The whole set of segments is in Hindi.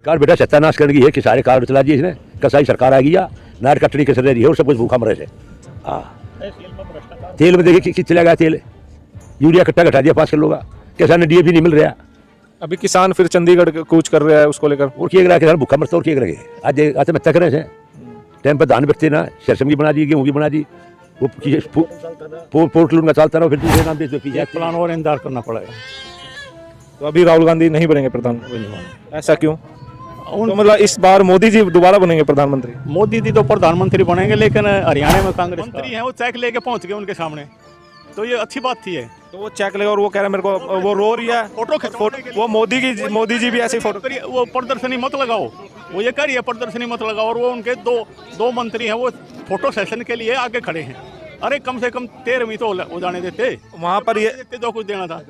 कार बेटा सत्यानाश करने की है कि सारे कार चला दिए इसने, कसाई सरकार आ गया, नार कटनी के सर रही है और सब कुछ भूखा मरे थे। हाँ, तेल में देखिए किस चला गया तेल, यूरिया कट्टा घटा दिया 5 किलो का, किसान ने DAP नहीं मिल रहा। अभी किसान फिर चंडीगढ़ कूच कर रहा है उसको लेकर, और क्या रहा किसान भूखा मरता और क्या करेंगे। आज मैं तक रहे हैं टाइम पर धान बेचते ना, सरसों की बना दी, गेहूँ की बना दी, वो पोर्टलून का चलता रहा, फिर दूसरे नाम पे एक प्लान और इंतजार करना पड़ेगा। तो अभी राहुल गांधी नहीं बनेंगे प्रधानमंत्री, ऐसा क्यों? तो मतलब इस बार मोदी जी दोबारा बनेंगे प्रधानमंत्री? मोदी जी तो प्रधानमंत्री बनेंगे, लेकिन हरियाणा में कांग्रेस मंत्री हैं, वो चेक लेके पहुंच गए उनके सामने, तो ये अच्छी बात थी है। तो वो चेक लेगा और वो कह रहा है मेरे को, वो रो रही है फोटो, वो मोदी जी भी ऐसी फोटो, वो प्रदर्शनी मत लगाओ, वो ये कह रही है प्रदर्शनी मत लगाओ, और वो उनके दो मंत्री हैं, वो फोटो सेशन के लिए आगे खड़े हैं। अरे कम से कम 13वीं तो हो जाने देते, वहाँ पर ये जो कुछ देना था।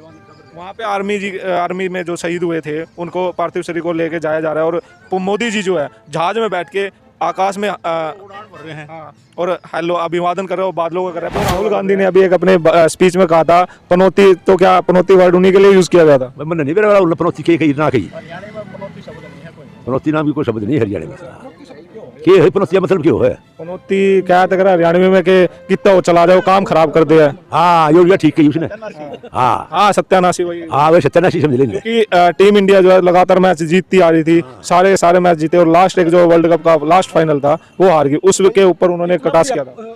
वहाँ पे आर्मी में जो शहीद हुए थे उनको पार्थिव शरीर को लेके जाया जा रहा है, और मोदी जी जो है जहाज में बैठ के आकाश में उड़ान भर रहे हैं। और हेलो अभिवादन कर रहे हो, बादलों का कर रहे हैं। राहुल गांधी ने अभी एक अपने स्पीच में कहा था पनौती, तो क्या पनौती वर्ड उन्हीं के लिए यूज किया गया था? मैंने नहीं मेरा पनौती कही ना कही, पनौती नाम की कोई शब्द नहीं हरियाणा में। क्या है पनौती मतलब क्यों है? पनौती क्या तक हरियाणा में के कितना वो चला जाओ काम खराब कर दिया। हाँ योगिया ठीक है उसने। हाँ सत्यानाशी वही। हाँ वही सत्यानाशी समझ लेंगे। क्योंकि टीम इंडिया जो है लगातार मैच जीतती आ रही थी, सारे मैच जीते, और लास्ट एक जो वर्ल्ड कप का लास्ट फाइनल था वो हार गई, उसके ऊपर उन्होंने कटास किया था,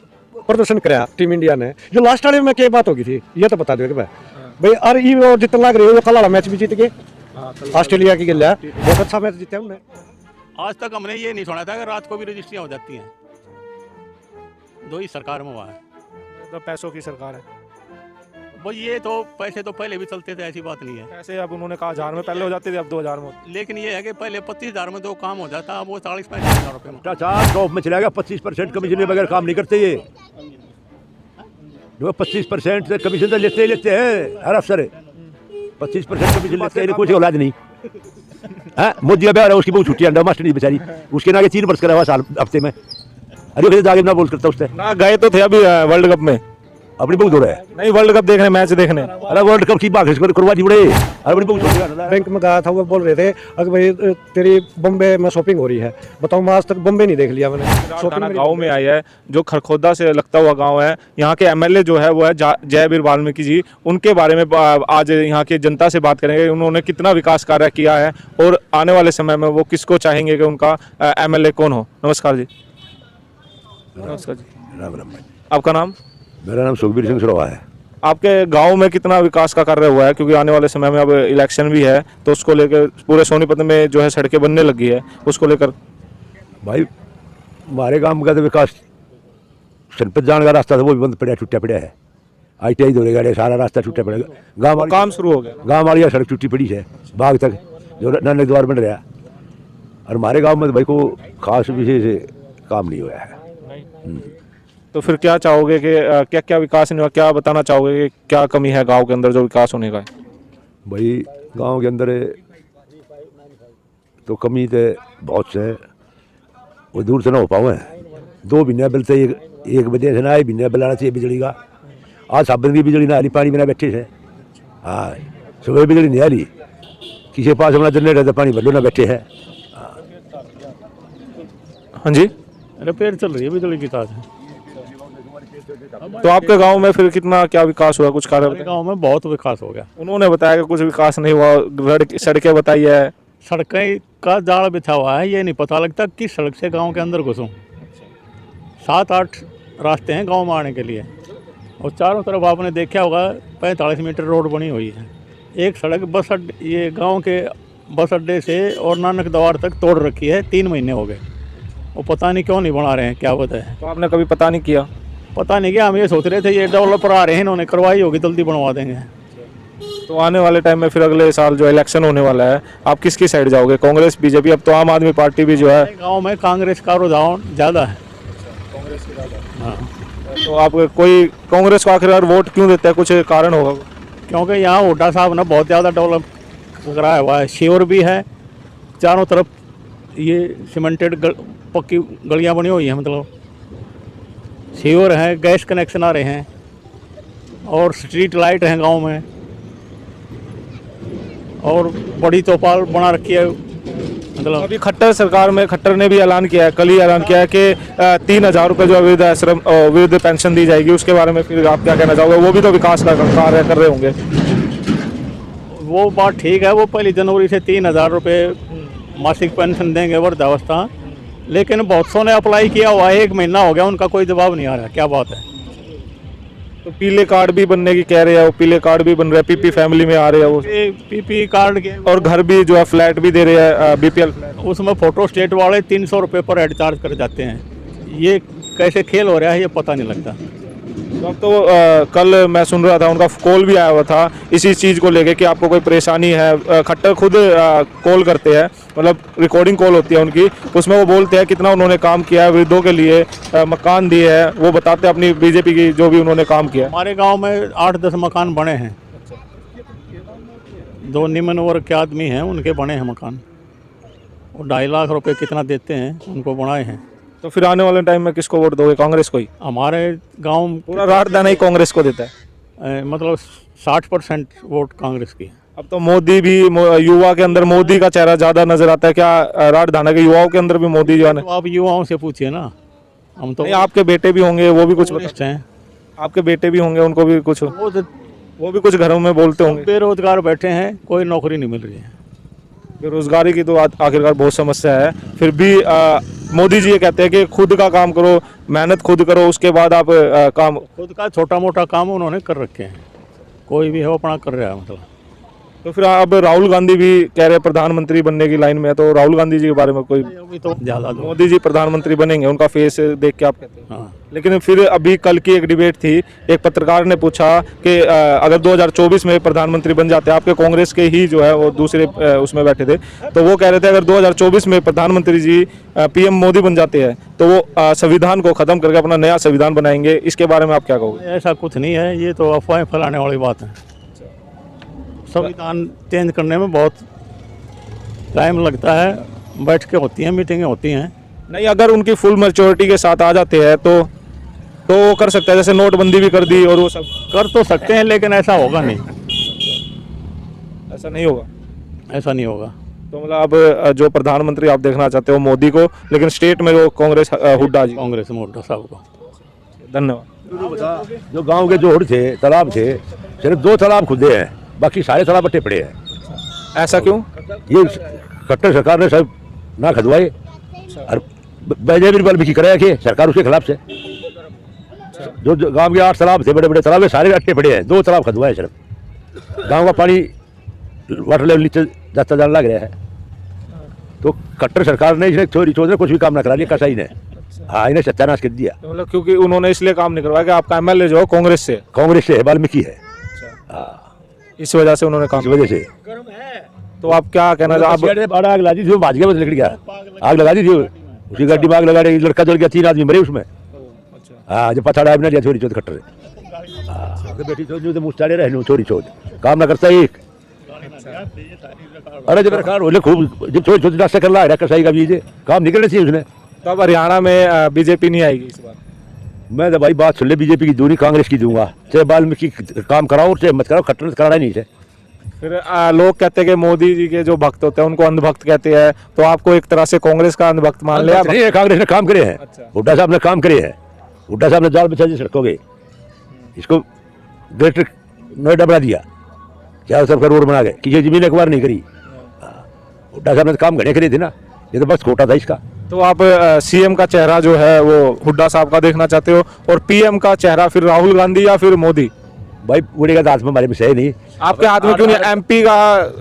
प्रदर्शन कराया टीम इंडिया ने। जो लास्ट वाले में क्या बात होगी थी ये तो बता दो भाई। अरे ये जितना लग रही है वो कल वाला मैच भी जीत गए, ऑस्ट्रेलिया की गल है, बहुत अच्छा मैच जीता उन्होंने। आज तक हमने ये नहीं सुना था कि रात को भी रजिस्ट्रियाँ हो जाती हैं, 2 ही सरकार में हुआ है। तो पैसों की सरकार है वो, ये तो पैसे तो पहले भी चलते थे, ऐसी बात नहीं है। पैसे अब उन्होंने कहा 1000 में पहले हो जाते थे, अब 2000 में। लेकिन ये है कि पहले 25,000 में 2 काम हो जाता, अब वो 40-45,000 रुपये में। भ्रष्टाचार टॉप में चला गया, 25% कमीशन के बगैर काम नहीं करते ये। जो 25% से कमीशन तो लेते ही लेते हैं हर अफसर, 25% कमीशन लेते हैं, कुछ औलाद नहीं है। मोदी का ब्याह उसकी बहुत छुट्टी अंडा मास्टर नहीं बेचारी, उसके ना 3 वर्ष करा हुआ साल हफ्ते में। अरे जाके ना बोल करता उससे ना गए तो थे अभी वर्ल्ड कप में, अपनी बहुत हो रहा है। नहीं वर्ल्ड कप देखने, मैच देखने। अरे वर्ल्ड कप की बात करवा दी बड़े, अपनी बहुत हो रहा। बैंक में गया था, वो बोल रहे थे अगर भाई तेरी बॉम्बे में शॉपिंग हो रही है, बताओ मैं आज तक बॉम्बे नहीं देख लिया मैंने। गाँव में आई है जो खरखोदा से लगता हुआ गाँव है, यहाँ के MLA जो है वो है जयवीर वाल्मीकि जी। उनके बारे में आज यहाँ की जनता से बात करेंगे, उन्होंने कितना विकास कार्य किया है और आने वाले समय में वो किसको चाहेंगे कि उनका MLA कौन हो। नमस्कार जी। नमस्कार जी। राम राम। आपका नाम? मेरा नाम सुखबीर सिंह सरोवा है। आपके गांव में कितना विकास का कार्य हुआ है, क्योंकि आने वाले समय में अब इलेक्शन भी है, तो उसको लेकर पूरे सोनीपत में जो है सड़कें बनने लगी है, उसको लेकर? भाई हमारे गांव का तो विकास, सोनीपत जाने का रास्ता था वो भी बंद पड़ा, टूटा पड़ा है। ITI दौड़े गाड़े सारा रास्ता टूटा पड़ेगा। गाँव काम शुरू हो गया, गाँव वाली सड़क टूटी पड़ी है बाग तक, जो नानक द्वार बन रहा। और हमारे गाँव में तो भाई को खास विशेष काम नहीं हुआ है। तो फिर क्या चाहोगे कि क्या क्या विकास नहीं हुआ, क्या बताना चाहोगे कि क्या कमी है गांव के अंदर जो विकास होने का है? भाई गांव के अंदर तो कमी तो बहुत से, वो दूर से ना हो पाओ है। 2 महीने बिल से एक बजे से ना 1 महीने बिल आना चाहिए बिजली का। आज साबन की बिजली ना आ रही, पानी बिना बैठे से। हाँ सुबह बिजली नहीं आ रही, किसी के पास अपना जनरेटर तो पानी भर लो ना बैठे है। हाँ जी, रिपेयर चल रही है बिजली की तार। तो आपके गांव में फिर कितना क्या विकास हुआ, कुछ कार्य? गांव में बहुत विकास हो गया। उन्होंने बताया कि कुछ विकास नहीं हुआ, सड़कें बताई है। सड़कें का जाल बिछा हुआ है, ये नहीं पता लगता किस सड़क से गांव के अंदर घुसूं। 7-8 रास्ते हैं गांव में आने के लिए, और चारों तरफ आपने देखा होगा 45 मीटर रोड बनी हुई है। एक सड़क बस अड्डे, ये गाँव के बस अड्डे से और नानक द्वार तक तोड़ रखी है, 3 महीने हो गए। वो पता नहीं क्यों नहीं बना रहे हैं, क्या पता है। तो आपने कभी पता नहीं किया? पता नहीं, क्या हम ये सोच रहे थे ये डेवलपर आ रहे हैं, इन्होंने करवाई होगी, जल्दी बनवा देंगे। तो आने वाले टाइम में फिर अगले साल जो इलेक्शन होने वाला है, आप किसकी साइड जाओगे, कांग्रेस बीजेपी? अब तो आम आदमी पार्टी भी जो है गांव में कांग्रेस का रुझान ज़्यादा है। कांग्रेस की ज़्यादा। हाँ, तो आप कोई कांग्रेस को आखिरकार वोट क्यों देते हैं, कुछ कारण होगा? क्योंकि यहाँ हुड्डा साहब ने बहुत ज़्यादा डेवलप कराया हुआ है। शिवर भी है, चारों तरफ ये सीमेंटेड पक्की गलियाँ बनी हुई हैं, मतलब सीवर है, गैस कनेक्शन आ रहे हैं, और स्ट्रीट लाइट हैं गांव में, और बड़ी चौपाल बना रखी है मतलब अभी खट्टर सरकार में खट्टर ने भी ऐलान किया है, कल ही ऐलान किया है कि 3,000 रुपये जो अवैध आश्रम वृद्ध पेंशन दी जाएगी। उसके बारे में फिर आप क्या कहना चाहोगे? वो भी तो विकास का कार्य कर रहे होंगे। वो बात ठीक है, वो 1 जनवरी से 3,000 रुपये मासिक पेंशन देंगे वृद्धावस्था, लेकिन बहुत सौ ने अप्लाई किया हुआ है, 1 महीना हो गया, उनका कोई जवाब नहीं आ रहा। क्या बात है? तो पीले कार्ड भी बनने की कह रहे हैं, वो पीले कार्ड भी बन रहे हैं, पीपी फैमिली में आ रहे हैं वो, पीपी कार्ड के और घर भी जो है फ्लैट भी दे रहे हैं, बीपीएल फ्लैट। उसमें फोटो स्टेट वाले 300 रुपये पर हेड चार्ज कर जाते हैं। ये कैसे खेल हो रहा है ये पता नहीं लगता। तो अब तो कल मैं सुन रहा था उनका कॉल भी आया हुआ था इसी चीज़ को लेके कि आपको कोई परेशानी है। खट्टर खुद कॉल करते हैं, मतलब रिकॉर्डिंग कॉल होती है उनकी, उसमें वो बोलते हैं कितना उन्होंने काम किया है वृद्धों के लिए, मकान दिए हैं, वो बताते हैं अपनी बीजेपी की जो भी उन्होंने काम किया। हमारे गांव में 8-10 मकान बने हैं, 2 निम्न वर्ग के आदमी हैं, उनके बने हैं मकान। वो 2.5 लाख रुपए कितना देते हैं, उनको बनाए हैं। तो फिर आने वाले टाइम में किसको वोट दोगे? कांग्रेस को ही? हमारे गांव पूरा राट दाना ही कांग्रेस को देता है। मतलब 60% वोट कांग्रेस की है। अब तो मोदी भी युवा के अंदर मोदी का चेहरा ज़्यादा नजर आता है। क्या राट दाना के युवाओं के अंदर भी मोदी जो है? तो आप युवाओं से पूछिए ना, हम तो नहीं, आपके बेटे भी होंगे, वो भी कुछ टूरिस्ट हैं, आपके बेटे भी होंगे, उनको भी कुछ, वो भी कुछ घरों में बोलते होंगे। बेरोजगार बैठे हैं, कोई नौकरी नहीं मिल रही है। बेरोजगारी की तो आखिरकार बहुत समस्या है, फिर भी मोदी जी ये कहते हैं कि खुद का काम करो, मेहनत खुद करो, उसके बाद आप काम। खुद का छोटा मोटा काम उन्होंने कर रखे हैं, कोई भी है वो अपना कर रहा है। मतलब तो फिर अब राहुल गांधी भी कह रहे हैं प्रधानमंत्री बनने की लाइन में है, तो राहुल गांधी जी के बारे में कोई? अभी तो ज़्यादा मोदी जी प्रधानमंत्री बनेंगे, उनका फेस देख के आप कहते हैं? हाँ, लेकिन फिर अभी कल की एक डिबेट थी, एक पत्रकार ने पूछा कि अगर 2024 में प्रधानमंत्री बन जाते, आपके कांग्रेस के ही जो है वो दूसरे उसमें बैठे थे, तो वो कह रहे थे अगर 2024 में प्रधानमंत्री जी पीएम मोदी बन जाते हैं तो वो संविधान को ख़त्म करके अपना नया संविधान बनाएंगे। इसके बारे में आप क्या कहोगे? ऐसा कुछ नहीं है, ये तो अफवाहें फैलाने वाली बात है। संविधान चेंज करने में बहुत टाइम लगता है, बैठ के होती हैं, मीटिंगें होती हैं। नहीं, अगर उनकी फुल मैच्योरिटी के साथ आ जाते हैं तो वो कर सकता है, जैसे नोटबंदी भी कर दी और वो सब कर तो सकते हैं, लेकिन ऐसा होगा नहीं, ऐसा नहीं होगा। ऐसा नहीं होगा। तो मतलब अब जो प्रधानमंत्री आप देखना चाहते हो मोदी को, लेकिन स्टेट में जो कांग्रेस हुड्डा जी। कांग्रेस मोटा साहब को धन्यवाद। जो गांव के जोड़ थे, तालाब थे, सिर्फ 2 तालाब खुदे हैं, बाकी सारे तालाब बट्टे पड़े हैं। ऐसा क्यों? ये खट्टर सरकार ने सब ना खदवाए और बेजेबीर वाल्मीकि कराया कि सरकार उसके खिलाफ से। जो गांव के 8 तालाब थे, बड़े बड़े तालाब, सारे अट्टे पड़े हैं, 2 तालाब खदवाए सिर्फ। गांव का पानी वाटर लेवल नीचे जाता जाने लग रहा है। तो खट्टर सरकार ने इसने चोरी चोरी कुछ भी काम ना करा लिया, कसाई ने। हाँ, इन्हें सत्यानाश कर दिया। तो मतलब क्योंकि उन्होंने इसलिए काम नहीं करवाया कि आपका एमएलए जो है कांग्रेस से है, वाल्मीकि है। हाँ, इस वजह से उन्होंने काम। इस वजह से तो आप क्या कहना चाहते? आप आग लगा दी थी, वो भाज गया, बस निकल गया, आग लगा दी थी, उसी गड्डी में आग लगा रही, लड़का जल गया, 3 आदमी मरे उसमें। हाँ, जब पता बना लिया चोरी चोट खट्टर से। हाँ, बेटी चोरी तो मुँह रहे, चोरी चोट काम ना करता एक। अरे जब सरकार बोले खूब, जब चोरी चोट रास्ता कर रहा है कसाई का बीज काम निकलना चाहिए उसने। तो अब हरियाणा में बीजेपी नहीं आएगी इस बार? मैं तो भाई बात सुन ले, बीजेपी की दूरी कांग्रेस की दूंगा, चाहे वाल्मीकि काम कराओ चाहे मत कराओ, खट्टर कराना नहीं है। फिर लोग कहते हैं कि मोदी जी के जो भक्त होते हैं उनको अंधभक्त कहते हैं, तो आपको एक तरह से कांग्रेस का अंधभक्त मान लिया? नहीं है, कांग्रेस ने काम करे हैं। हुड्डा साहब ने काम करे हैं, हुड्डा साहब ने जाल बिछा दी सड़कों के, इसको ग्रेटर नोएडा बना दिया, क्या सबका रोड बना गए कि ये जमीन एक बार नहीं करी। हुड्डा साहब ने काम घड़े करे थे ना, ये तो बस खोटा था इसका। तो आप सीएम का चेहरा जो है वो हुड्डा साहब का देखना चाहते हो, और पीएम का चेहरा फिर राहुल गांधी या फिर मोदी? भाई पूरे का हाथ में हमारे में सही नहीं। आपके हाथ में क्यों नहीं? एमपी का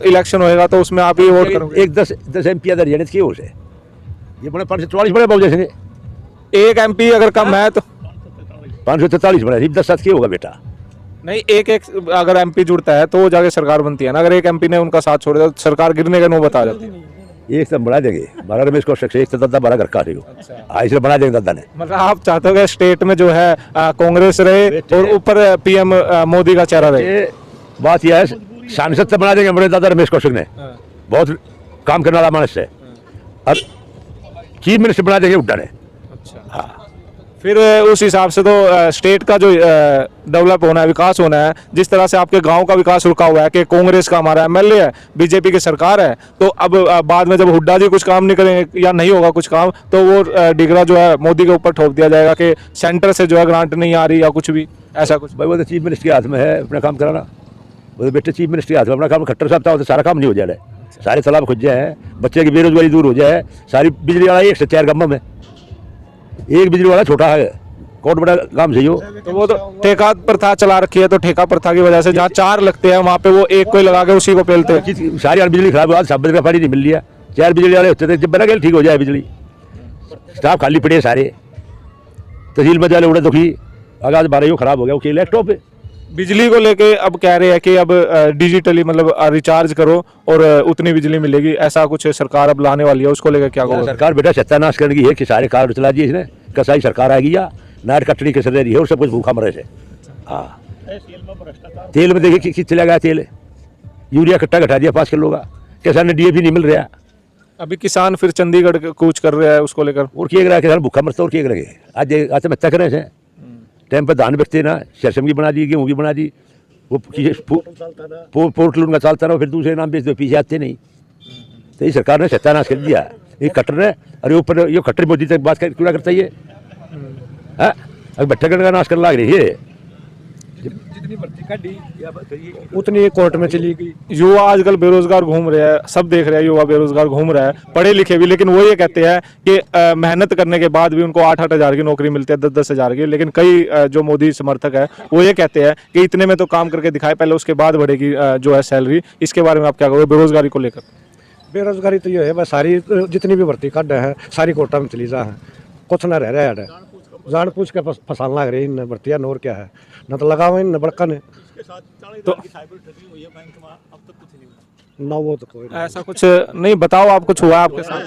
इलेक्शन होएगा तो उसमें आप ही वोट करोगे? एक 10 एमपी अदर जनित किए उसे, ये बड़े 544 बड़े बहु जैसे, एक एमपी अगर कम है तो 543 बड़े, 10-7 किए होगा बेटा। नहीं, एक अगर एमपी जुड़ता है तो जाके सरकार बनती है ना। अगर एक एमपी ने उनका साथ छोड़ दिया तो सरकार गिरने का नौबत आ जाती है। एक तो बढ़ा देंगे, 12 रमेश को एक तो दादा 12 घर का इसलिए बना देंगे दादा ने। मतलब आप चाहते हो कि स्टेट में जो है कांग्रेस रहे और ऊपर पीएम मोदी का चेहरा रहे? बात यह है, सांसद तो बना देंगे हमारे दादा रमेश कौशिक ने, बहुत काम करने वाला मानस है, और चीफ मिनिस्टर बना देंगे हुड्डा ने। हाँ, फिर उस हिसाब से तो स्टेट का जो डेवलप होना है, विकास होना है, जिस तरह से आपके गांव का विकास रुका हुआ है कि कांग्रेस का हमारा एमएलए है, बीजेपी की सरकार है, तो अब बाद में जब हुड्डा जी कुछ काम नहीं करेंगे या नहीं होगा कुछ काम, तो वो डिगरा जो है मोदी के ऊपर ठोक दिया जाएगा कि सेंटर से जो है ग्रांट नहीं आ रही या कुछ भी ऐसा कुछ। भाई वो तो चीफ मिनिस्टर के हाथ में है अपना काम कराना। वो तो बेटे चीफ मिनिस्टर के हाथ में अपना काम, खट्टर साहब था तो सारा काम नहीं हो जा रहा है। सारे तालाब खुद जाए, बच्चे की बेरोजगारी दूर हो जाए, सारी बिजली वाला 1 से 4 गाँव में एक बिजली वाला छोटा है, कोट बड़ा काम सही हो। तो वो तो ठेका प्रथा चला रखी है, तो ठेका प्रथा की वजह से जहाँ 4 लगते हैं वहाँ पे वो एक कोई लगा के उसी को पेलते हैं। सारी यार बिजली खराब हुआ, 7 बजे का पानी नहीं मिल रहा। 4 बिजली वाले होते थे, जब बना गया ठीक हो जाए बिजली। स्टाफ खाली पड़े सारे, तहसील में जाले उड़े दुखी, आगाज 12 खराब हो गया, वो लैपटॉप है। बिजली को लेके अब कह रहे हैं कि अब डिजिटली मतलब रिचार्ज करो और उतनी बिजली मिलेगी, ऐसा कुछ सरकार अब लाने वाली है, उसको लेकर क्या कहोगे? सरकार बेटा सत्यानाश करने की है कि सारे कार्ड चला दिए इसने, कसाई सरकार आ गई या नाट कटनी के सर रही है और सब कुछ भूखा मरे से। हाँ, तेल में देखिए किस चला गया तेल, यूरिया कट्टा घटा दिया 5 किलो का, किसान ने डीएपी नहीं मिल रहा। अभी किसान फिर चंडीगढ़ कूच कर रहा है उसको लेकर, और क्या करा किसान भूखा मरता और क्या करेंगे। आज तो मत्ता करें टाइम पर धान बेचते ना, सरसों की बना दी, गेहूँ की बना दी, वो पोर्टल उनका चलता रहा, फिर दूसरे नाम बेच दो, पीछे आते नहीं। तो ये सरकार ने सत्यानाश कर दिया, ये कटर है। अरे ऊपर ये कटर मोदी तक बात क्यों करता है ये, अगर भट्टा का नाश करने लग रही है। जितनी भर्ती काटी उतनी कोर्ट में चली गई। युवा आजकल बेरोजगार घूम रहे हैं, सब देख रहे हैं, युवा बेरोजगार घूम रहा है, पढ़े लिखे भी, लेकिन वो ये कहते हैं कि मेहनत करने के बाद भी उनको 8-8 हज़ार की नौकरी मिलती है, 10-10 हज़ार की। लेकिन कई जो मोदी समर्थक है वो ये कहते हैं कि इतने में तो काम करके दिखाए पहले, उसके बाद बढ़ेगी जो है सैलरी। इसके बारे में आप क्या कहोगे बेरोजगारी को लेकर? बेरोजगारी तो ये है बस, सारी जितनी भी भर्ती काट है सारी कोटा में चली जा है, कुछ ना रह रहा है। जान पूछ के फंसाने लग रही इन भर्तियाँ, और क्या है, न तो लगा हुआ इन बड़का ने तो ना, वो तो कोई ऐसा कुछ नहीं। बताओ, आप कुछ हुआ आपके साथ?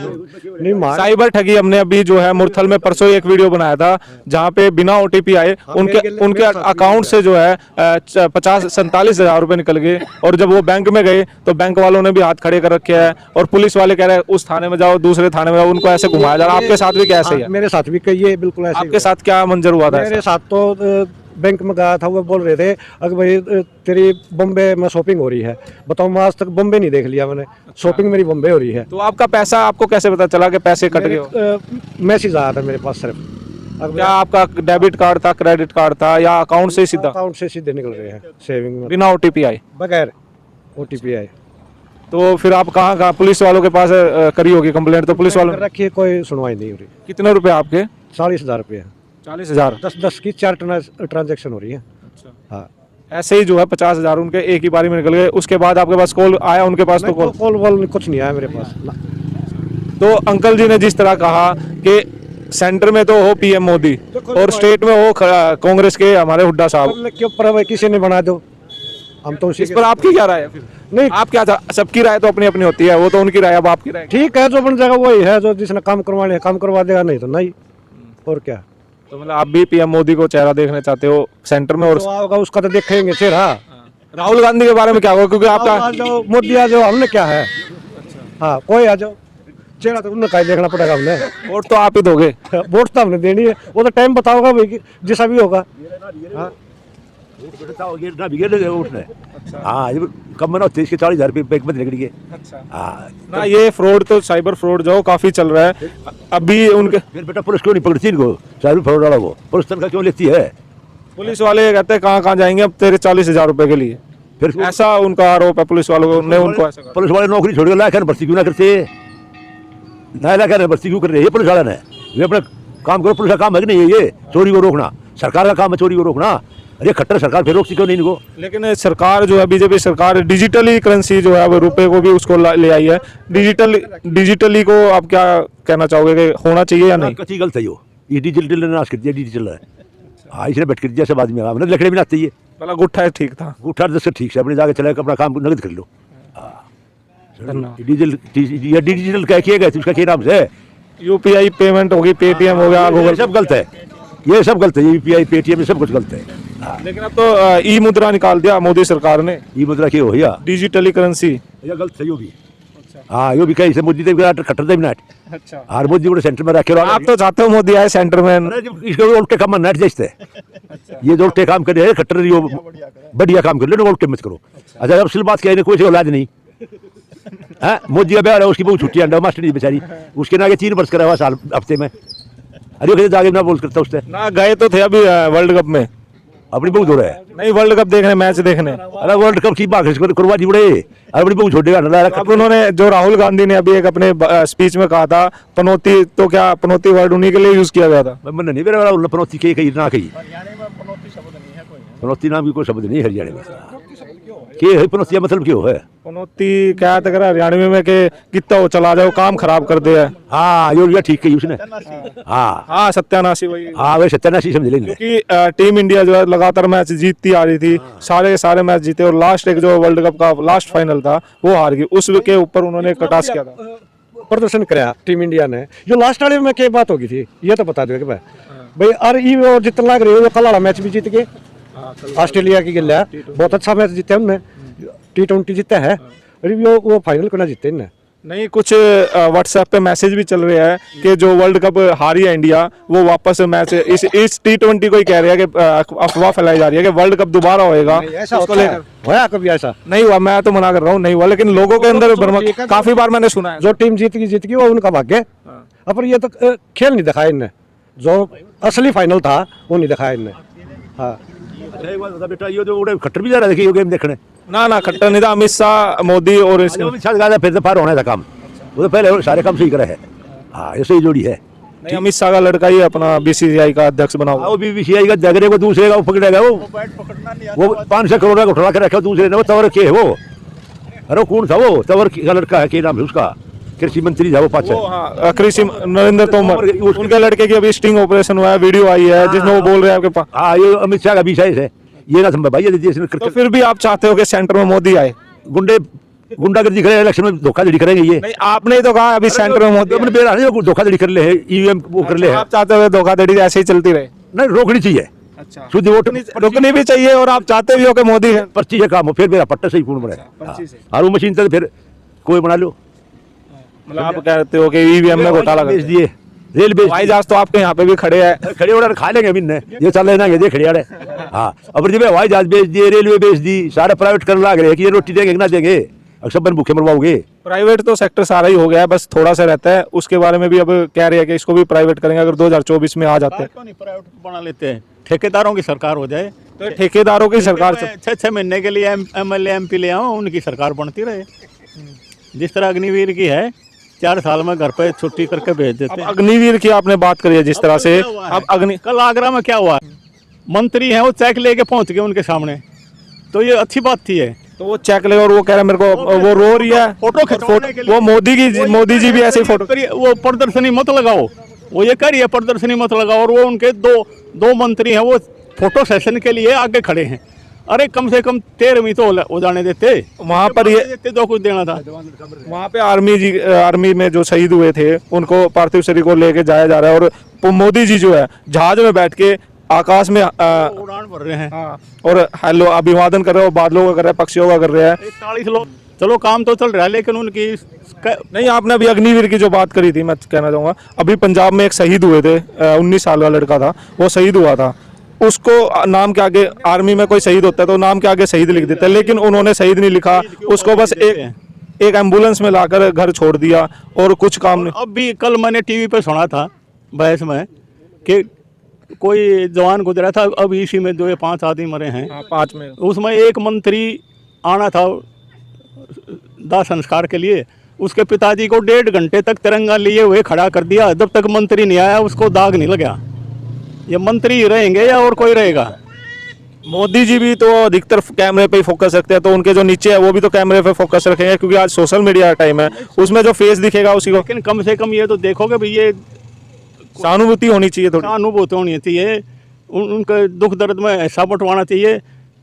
नहीं मार साइबर ठगी हमने अभी जो है मुरथल में परसों एक वीडियो बनाया था, जहां पे बिना ओटीपी आए उनके अकाउंट से जो है 47 हज़ार रुपए निकल गए, और जब वो बैंक में गए तो बैंक वालों ने भी हाथ खड़े कर रखे हैं, और पुलिस वाले कह रहे हैं उस थाने में जाओ, दूसरे थाने में जाओ, उनको ऐसे घुमाया जा रहा है। आपके साथ भी कैसे है? मेरे साथ भी कही बिल्कुल ऐसे। आपके साथ क्या मंजर हुआ था? मेरे साथ तो बैंक में गया था, वो बोल रहे थे अगर भाई तेरी बम्बे में शॉपिंग हो रही है। बताओ, मैं आज तक बम्बे नहीं देख लिया मैंने, शॉपिंग मेरी बम्बे हो रही है। तो आपका पैसा आपको कैसे पता चला कि पैसे कट गए? मैसेज आया था मेरे पास सिर्फ। क्या आपका डेबिट कार्ड था, क्रेडिट कार्ड था, या अकाउंट से सीधा? अकाउंट से सीधे निकल रहे हैं, सेविंग में बिना ओटीपी आए, बगैर ओटीपी आए। तो फिर आप कहाँ पुलिस वालों के पास करी होगी कंप्लेंट? तो पुलिस वालों रखिए, कोई सुनवाई नहीं हो रही। कितने रुपए आपके? 40,000 रुपये। 40,000? 10 की 4 ट्रांजेक्शन हो रही है। अच्छा। हाँ, ऐसे ही जो है 50,000 उनके एक ही बारी में निकल गए। उसके बाद आपके पास कॉल आया उनके पास? तो कॉल वॉल कुछ नहीं आया मेरे पास। तो अंकल जी ने जिस तरह कहा कि सेंटर में तो हो पीएम मोदी और स्टेट में हो कांग्रेस के हमारे हुड्डा साहब, के ऊपर किसी ने बना दो, हम तो इस पर आपकी क्या राय है? फिर नहीं, आप क्या था? सबकी राय तो अपनी अपनी होती है, वो तो उनकी राय, अब आपकी राय? ठीक है, जो बन जाएगा वही है, जो जिसने काम करवाने काम करवा देगा, नहीं तो नहीं। और क्या, तो मतलब आप भी पीएम मोदी को चेहरा देखना चाहते हो सेंटर में? और जो आओगा उसका तो देखेंगे चेहरा। राहुल गांधी के बारे में क्या होगा? क्योंकि आपका आ जाओ, मोदी आ जाओ, हमने क्या है। हाँ, कोई आ जाओ, चेहरा तो उन्हें देखना पड़ेगा हमने। वोट तो आप ही दोगे? वोट तो हमने देनी है, वो तो टाइम बताओगा भाई जैसा भी होगा। हाँ, हाँ, कम बनाओ 30 के 40,000 रुपये बैंक में निकल गए। हाँ ना, ये फ्रॉड तो साइबर फ्रॉड जो काफी चल रहा है अभी उनके। फिर बेटा पुलिस क्यों नहीं पकड़ती इनको, साइबर फ्रॉड वाला को पुलिस तनख्वाह क्यों लेती है? पुलिस वाले कहते हैं कहाँ जाएंगे अब तेरे 40,000 रुपए के लिए, फिर ऐसा उनका आरोप है पुलिस वालों ने उनको ऐसा कहा। पुलिस वाले नौकरी छोड़ कर लाकर भर्ती क्यों ना करते, ना लाकर भर्ती क्यों कर रहे हैं पुलिस वाले ने? वे अपना काम करो, पुलिस का काम है कि नहीं है ये चोरी को रोकना, सरकार का काम है चोरी को रोकना। अरे खट्टर सरकार फिर रोकती क्यों नहीं इनको? लेकिन सरकार जो है बीजेपी सरकार डिजिटली करेंसी जो है वो रुपए को भी उसको ले आई है। डिजिटली को आप क्या कहना चाहोगे कि होना चाहिए या नहीं? कच्ची गलत है ये डिजिटल ने नाश कर दिया, डिजिटल है। हाँ, इसने बैठ कर दिया सब आदमी, लकड़े भी ना चाहिए। पहला गुट्ठा है, ठीक था, गुट्ठा से ठीक से अपने जाके चला अपना काम नगद कर लो। डिजिटल क्या किया गया उसका क्या नाम से? यूपीआई पेमेंट होगी, पेटीएम हो गया, गूगल, सब गलत है, ये सब गलत है। यूपीआई पेटीएम में सब कुछ गलत है। लेकिन अब तो ई मुद्रा निकाल दिया मोदी सरकार ने। ई मुद्रा क्या हो गया? डिजिटली करेंसी गलत सही होगी। हाँ यो भी कहीं से मोदी देव खट्टर देव नाट अच्छा, और मोदी को सेंटर में रखे आप तो चाहते हो मोदी आए सेंटर में। इसको उल्टे काम नाट जैसे ये जो उल्टे काम करे खट्टर यो बढ़िया काम कर लो, उल्टे मत करो। अच्छा अब असल बात क्या है, कोई से औलाद नहीं है। मोदी का ब्याह उसकी बहुत छुट्टी अंडा मास्टर नहीं बेचारी, उसके ना आगे 3 वर्ष करा हुआ साल हफ्ते में। अरे आगे ना बोल करता उससे ना गए तो थे अभी वर्ल्ड कप में, अपनी बहुत हो रहा है। नहीं वर्ल्ड कप देखने, मैच देखने। अरे वर्ल्ड कप की बात करवा दी बड़े, अरे बड़ी बहुत छोटे अब उन्होंने जो राहुल गांधी ने अभी एक अपने स्पीच में कहा था पनौती, तो क्या पनौती वर्ड उन्हीं के लिए यूज किया गया था? मन नहीं मेरा पनौती कही ना कही, पनौती नाम की कोई शब्द नहीं हरियाणा में। के है पनौतिया मतलब क्यों है? पनौती क्या तक हरियाणवी में के कितना हो चला जाओ काम खराब कर दिया है। हाँ यो ठीक कही उसने। हाँ हाँ सत्यानाशी वही, हाँ वही सत्यानाशी समझ लेंगे। क्योंकि टीम इंडिया जो है लगातार मैच जीतती आ रही थी, सारे के सारे मैच जीते, और लास्ट एक जो वर्ल्ड कप का लास्ट फाइनल था वो हार गई, उसके ऊपर उन्होंने कटाक्ष किया था, प्रदर्शन कराया टीम इंडिया ने। जो लास्ट वाले में क्या बात होगी थी ये तो बता दो कि भाई अरे ये वो जितना लग रही है, वो कल वाला मैच भी जीत गए ऑस्ट्रेलिया की गिल्ला, बहुत अच्छा मैच जीते हमने, T20 जीता है। अरे वो फाइनल को ना जीते इनने। नहीं कुछ व्हाट्सएप पे मैसेज भी चल रहा है कि जो वर्ल्ड कप हारी है इंडिया, वो वापस मैच इस T20 को ही कह रहा है कि अफवाह फैलाई जा रही है कि वर्ल्ड कप दोबारा होएगा। ऐसा होया कभी ऐसा नहीं हुआ, मैं तो मना कर रहा हूँ, नहीं हुआ, लेकिन लोगों के अंदर काफी बार मैंने सुना है। जो टीम जीत गई वो उनका भाग्य। अब ये तो खेल नहीं दिखाया इनने, जो असली फाइनल था वो नहीं दिखाया इनने। हाँ बेटा ये जो खट्टर भी जा रहा देखिए ये गेम देखने ना ना खट्टर नहीं था, अमित शाह मोदी और फिर तो पार होना था काम, वो तो पहले सारे काम सही करे है। हाँ ये सही जोड़ी है। नहीं अमित शाह का लड़का ही अपना BCCI का अध्यक्ष बना हुआ। वो BCCI का जगरे को दूसरे का वो पकड़ेगा, वो 500 करोड़ का उठा के रखा दूसरे ने, वो तवर के है वो। अरे कौन था वो तवर का लड़का है, क्या नाम है उसका, कृषि मंत्री था वो पाछे। हाँ कृषि नरेंद्र तोमर, उनके लड़के की अभी स्टिंग ऑपरेशन हुआ है, वीडियो आई है जिसमें वो बोल रहे हैं आपके। हाँ ये अमित शाह का BCCI है, ये ना संभव भाई। तो फिर भी आप चाहते हो कि सेंटर में मोदी आए? गुंडागर्दी करे, इलेक्शन में धोखाधड़ी करेंगे ये। नहीं आपने ही तो कहा अभी सेंटर में मोदी। अपने बेरा नहीं धोखाधड़ी कर ले है, EVM वो कर ले है। आप चाहते हो धोखाधड़ी ऐसे ही चलती रहे? नहीं रोकनी चाहिए। अच्छा शुद्ध वोट रुकनी भी चाहिए, और आप चाहते भी हो कि मोदी है। पर्ची से काम हो, फिर मेरा पट्टा सही पूर्ण बने। और वो मशीन तो फिर कोई बना लो। मतलब आप कहते हो कि EVM में घोटाला बेच दिए, रेल बेच हवाई जहाज तो आपके यहाँ पे भी खड़े हैं, खड़े उड़ा खा लेंगे अभी ये चल रहे ये खड़े आड़े। हाँ अब जब हवाई जहाज बेच दिए, रेलवे बेच दी, सारे प्राइवेट कर लाग रहे कि ये रोटी देंगे ना देंगे, अब सब बन भूखे मरवाओगे। प्राइवेट तो सेक्टर सारा ही हो गया है, बस थोड़ा सा रहता है, उसके बारे में भी अब कह रहे हैं कि इसको भी प्राइवेट करेंगे अगर 2024 में आ जाते हैं। क्यों नहीं प्राइवेट बना लेते हैं, ठेकेदारों की सरकार हो जाए तो ठेकेदारों की सरकार से 6-6 महीने के लिए MLA MP ले आओ, उनकी सरकार बनती रहे। जिस तरह अग्निवीर की है, 4 साल में घर पे छुट्टी करके भेज देते हैं। अग्निवीर की आपने बात करी है जिस तरह से, अब अग्नि कल आगरा में क्या हुआ, मंत्री हैं वो चेक लेके पहुंच गए उनके सामने, तो ये अच्छी बात थी है। तो वो चेक ले और वो कह रहा है मेरे को, वो रो रही है फोटो खिंचवाने के लिए, वो मोदी जी भी ऐसे ही फोटो। वो प्रदर्शनी मत लगाओ, वो ये कह रही है प्रदर्शनी मत लगाओ, और वो उनके दो मंत्री हैं वो फोटो सेशन के लिए आगे खड़े हैं। अरे कम से कम 13वीं तो हो जाने देते, वहाँ पर ये देते तो कुछ देना था। वहाँ पे आर्मी में जो शहीद हुए थे उनको पार्थिव शरीर को लेके जाया जा रहा है, और मोदी जी जो है जहाज में बैठ के आकाश में उड़ान भर रहे हैं। और हेलो अभिवादन कर रहे हो, बादलों का कर रहे हैं, पक्षियों का कर रहे हैं। 40 लोग, चलो काम तो चल रहा है, लेकिन उनकी नहीं आपने अभी अग्निवीर की जो बात करी थी, मैं कहना चाहूँगा अभी पंजाब में एक शहीद हुए थे, 19 साल का लड़का था, वो शहीद हुआ था, उसको नाम के आगे, आर्मी में कोई शहीद होता है तो नाम के आगे शहीद लिख देते हैं, लेकिन उन्होंने शहीद नहीं लिखा, उसको बस एक एम्बुलेंस में लाकर घर छोड़ दिया और कुछ काम नहीं। अब भी कल मैंने टीवी पे सुना था बहस में कि कोई जवान गुजरा था, अब इसी में 5 आदमी मरे हैं। 5 में उसमें एक मंत्री आना था दाह संस्कार के लिए, उसके पिताजी को 1.5 घंटे तक तिरंगा लिए हुए खड़ा कर दिया, जब तक मंत्री नहीं आया उसको दाग नहीं लगा। ये मंत्री रहेंगे या और कोई रहेगा? मोदी जी भी तो अधिकतर कैमरे पे ही फोकस रखते हैं, तो उनके जो नीचे है वो भी तो कैमरे पे फोकस रखेंगे, क्योंकि आज सोशल मीडिया टाइम है, उसमें जो फेस दिखेगा उसी को। लेकिन कम से कम ये तो देखोगे भाई, ये सहानुभूति होनी चाहिए, थोड़ी अनुभूति होनी चाहिए, उनके दुख दर्द में हिस्सा बंटवाना चाहिए।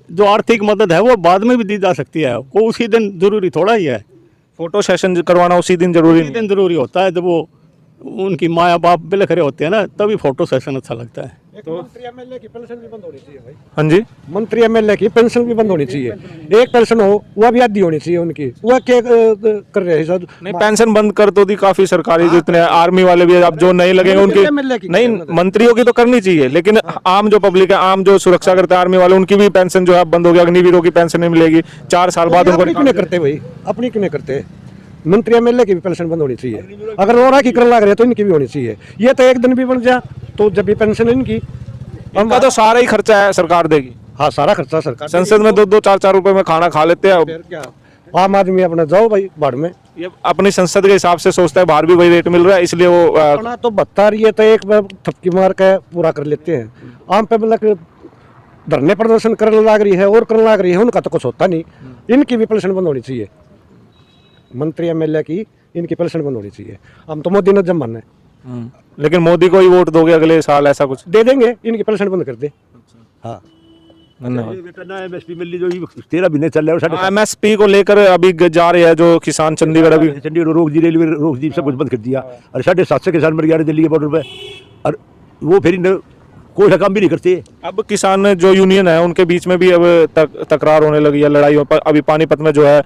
जो आर्थिक मदद है वो बाद में भी दी जा सकती है, वो उसी दिन जरूरी थोड़ा ही है। फोटो सेशन करवाना उसी दिन जरूरी दिन जरूरी होता है, जब वो उनकी माँ बाप बिलख रहे होते हैं ना, तभी फोटो सेशन अच्छा लगता है। तो मंत्री एमएलए की पेंशन भी बंद होनी चाहिए भाई। हाँ जी, मंत्री एमएलए की पेंशन भी बंद होनी चाहिए। एक पेंशन हो वह भी आधी होनी चाहिए उनकी। वह क्या कर रहे हैं सर? नहीं पेंशन बंद कर तो दी काफी सरकारी जितने आर्मी वाले भी अब जो नहीं लगेंगे मंत्री MLA उनकी की नहीं, मतलब। मंत्रियों की तो करनी चाहिए, लेकिन आम जो पब्लिक है, आम जो सुरक्षा करते हैं आर्मी वाले, उनकी भी पेंशन जो है बंद हो गया। अग्निवीरों की पेंशन नहीं मिलेगी 4 साल बाद अपनी क्यों नहीं उनको। करते भाई? अपनी क्यों नहीं करते? मंत्री एमएलए की भी पेंशन बंद होनी चाहिए। अगर रोड़ा की करने लग रहे हैं तो इनकी भी होनी चाहिए। ये तो एक दिन भी बन जा तो जब भी पेंशन इनकी, इनका तो सारा ही खर्चा है सरकार देगी। हाँ सारा खर्चा सरकार। संसद में 2-2 4-4 रुपए में खाना खा लेते हैं। फिर क्या आम आदमी अपना जाओ भाई बाढ़ में। ये अपनी संसद के हिसाब से सोचता है, बाहर भी वही रेट मिल रहा है, इसलिए वो अपना तो बता रही है तो एक बार थपकी मार के पूरा कर लेते हैं। आम पब्लिक धरने प्रदर्शन करने लग रही है और करने लग रही है, उनका तो कुछ होता नहीं। इनकी भी पेंशन बंद होनी चाहिए। मंत्री एमएलए की इनकी पेंशन बंद होनी चाहिए। हम तो मोदी ने जब मानना है, लेकिन मोदी को ही वोट दोगे अगले साल, ऐसा कुछ? दे देंगे, इनकी पेंशन बंद कर दे। हाँ धन्यवाद। एमएसपी मिल रही जो 13 महीने चल रहे हैं। एमएसपी को लेकर अभी जा रहे हैं जो किसान चंडीगढ़ अभी चंडीगढ़ रोक दी, रेलवे रोक दी, सब कुछ बंद कर दिया। और 750 किसान मर गया दिल्ली के बॉर्डर पे। और वो फिर कोई सा काम भी नहीं करते। अब किसान जो यूनियन है उनके बीच में भी अब तकरार होने लगी है, लड़ाई पर। अभी पानीपत में जो है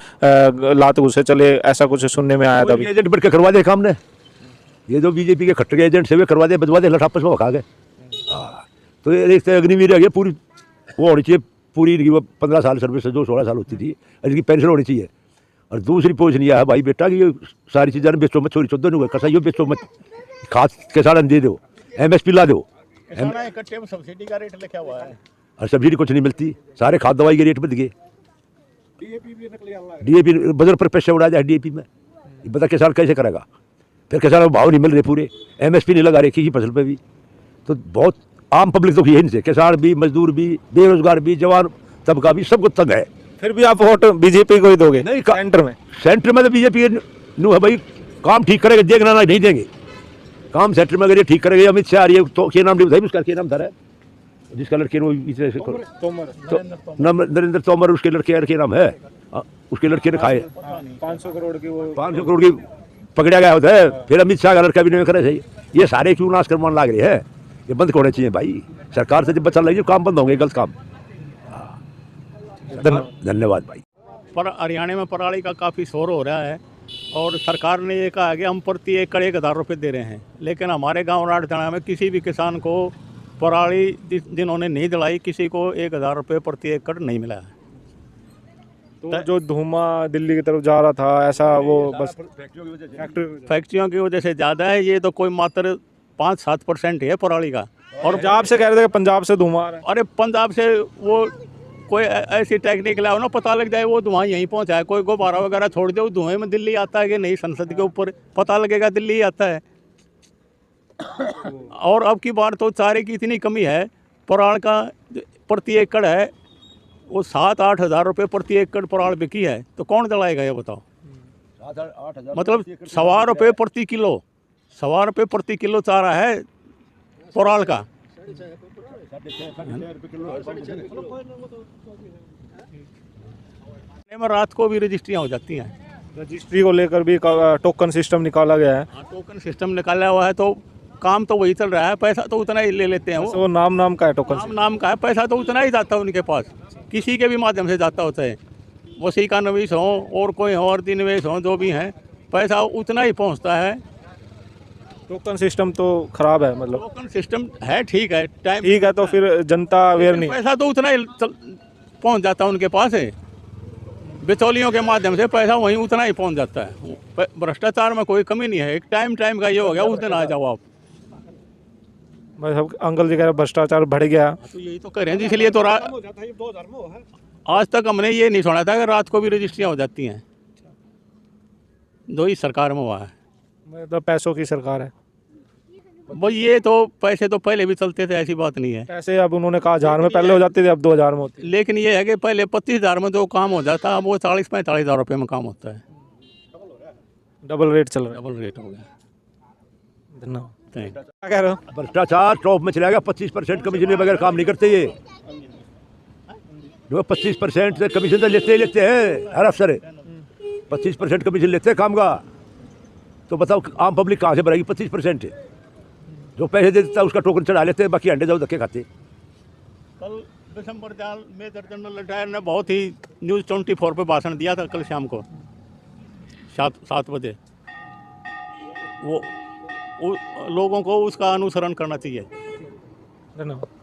लात घुसे चले, ऐसा कुछ सुनने में आया था अभी। एजेंट बढ़ के करवा दे काम ने। ये जो बीजेपी के खट्टे एजेंट से वे करवा दे, बजवा दे, लठ आपस में खा गए। तो ये एक अग्निवीर है, पूरी वो होनी चाहिए पूरी। इनकी वो 15 साल सर्विस जो 16 साल होती थी, इनकी पेंशन होनी चाहिए। और दूसरी पोजिशन यह है भाई बेटा कि ये सारी चीज़ें बेचो मत, छोरी चौदह नहीं कसा यो बेचो मत, खाद किसान दे दो, एमएसपी ला दो। इकट्ठे में सब्सिडी का रेट लिखा हुआ है और सब्सिडी कुछ नहीं मिलती, सारे खाद दवाई के रेट बढ़ गए। डीएपी बजर पर पैसे उड़ा जाए डीएपी में, ये बता किसान कैसे करेगा? फिर किसान को भाव नहीं मिल रहे पूरे, एमएसपी नहीं लगा रही किसी फसल पे भी। तो बहुत आम पब्लिक तो यही से, किसान भी, मजदूर भी, बेरोजगार भी, जवान तबका भी, सब कुछ तंग है। फिर भी आप वोट बीजेपी को ही दोगे? नहीं, सेंटर में तो बीजेपी नु है भाई, काम ठीक करेगा, देखना नहीं देंगे काम सेंटर में। अगर ये ठीक करेगा, अमित शाह आ रही है तो क्या नाम नहीं बताइए, उसका क्या नाम था जिसका लड़के वो नरेंद्र तोमर, उसके लड़के के नाम है, उसके लड़के ने खाए 500 करोड़ की वो 500 करोड़ की पकड़ा गया होता है। फिर अमित शाह का लड़का भी नहीं करे सही। ये सारे क्यों नाश करवाने लग रहे हैं? ये बंद होने चाहिए भाई। सरकार से जब बचा लगी काम बंद होंगे, गलत काम। धन्यवाद भाई। पर हरियाणा में पराली का काफ़ी शोर हो रहा है और सरकार ने ये कहा कि हम प्रति एकड़ 1000 रुपये दे रहे हैं, लेकिन हमारे गांव राठदाना में किसी भी किसान को पराली जिन्होंने नहीं दिलाई, किसी को 1000 रुपये प्रति एकड़ नहीं मिला है। तो जो धुआं दिल्ली की तरफ जा रहा था, ऐसा वो बस फैक्ट्रियों की वजह से ज़्यादा है। ये तो कोई मात्र 5-7% है पराली का। और पंजाब से कह रहे थे कि पंजाब से धुआं आ रहा है। अरे पंजाब से वो कोई ऐसी टेक्निक लाओ ना, पता लग जाए वो धुआं यहीं पहुंचा है। कोई गुब्बारा वगैरह छोड़ दो, धुएं में दिल्ली आता है कि नहीं, संसद के ऊपर पता लगेगा दिल्ली ही आता है। और अब की बार तो चारे की इतनी कमी है, पराल का प्रति एकड़ है वो 7-8 हज़ार रुपये प्रति एकड़ पराल बिकी है, तो कौन दिलाएगा ये बताओ? मतलब 1.25 रुपये प्रति किलो, 1.25 रुपये प्रति किलो चारा है पराल का। में रात को भी रजिस्ट्रियाँ हो जाती हैं। रजिस्ट्री को लेकर भी टोकन सिस्टम निकाला गया है। टोकन सिस्टम निकाला हुआ है, तो काम तो वही चल रहा है, पैसा तो उतना ही ले लेते हैं वो। नाम का है टोकन? नाम का है, पैसा तो उतना ही जाता है उनके पास, किसी के भी माध्यम से जाता होता है। वसी का निवेश हो और कोई और निवेश हो, जो भी हैं, पैसा उतना ही पहुंचता है। टोकन सिस्टम तो खराब है, मतलब टोकन सिस्टम है ठीक है, टाइम ठीक है, तो फिर जनता अवेयर नहीं। पैसा तो उतना ही पहुंच जाता है उनके पास है, बिचौलियों के माध्यम से पैसा वहीं उतना ही पहुंच जाता है। भ्रष्टाचार में कोई कमी नहीं है। एक टाइम का ये हो गया, उस दिन आ जाओ आप। मतलब अंकल जी कह रहे भ्रष्टाचार बढ़ गया, तो यही तो कह रहे हैं, इसलिए तो आज तक हमने ये नहीं सुना था कि रात को भी रजिस्ट्रियाँ हो जाती हैं। 2 ही सरकार में हुआ है। मतलब पैसों की सरकार है भाई। ये तो पैसे तो पहले भी चलते थे, ऐसी बात नहीं है। पैसे अब उन्होंने कहा 1000 में पहले हो जाते थे, अब 2000 में होते। लेकिन ये है कि पहले 25,000 में जो काम हो जाता, अब वो 40-45 हज़ार रुपये में काम होता है। डबल रेट चल रहा है। डबल रेट हो गया। धन्यवाद। क्या कह रहे हो? भ्रष्टाचार टॉप में चला गया। 25% कमीशन के बगैर काम नहीं करते ये। जो 25% से कमीशन तो लेते हैं हर अफसर, 25% कमीशन लेते हैं काम का। तो बताओ आम पब्लिक कहाँ से भरेगी 25%? जो पैसे दे देता उसका टोकन चढ़ा लेते, बाकी अंडे जाओ धक्के खाते। कल दिसंबर जाल मेजर जनरल रिटायर ने बहुत ही न्यूज़ 24 पे भाषण दिया था कल शाम को 7 बजे। वो लोगों को उसका अनुसरण करना चाहिए। धन्यवाद।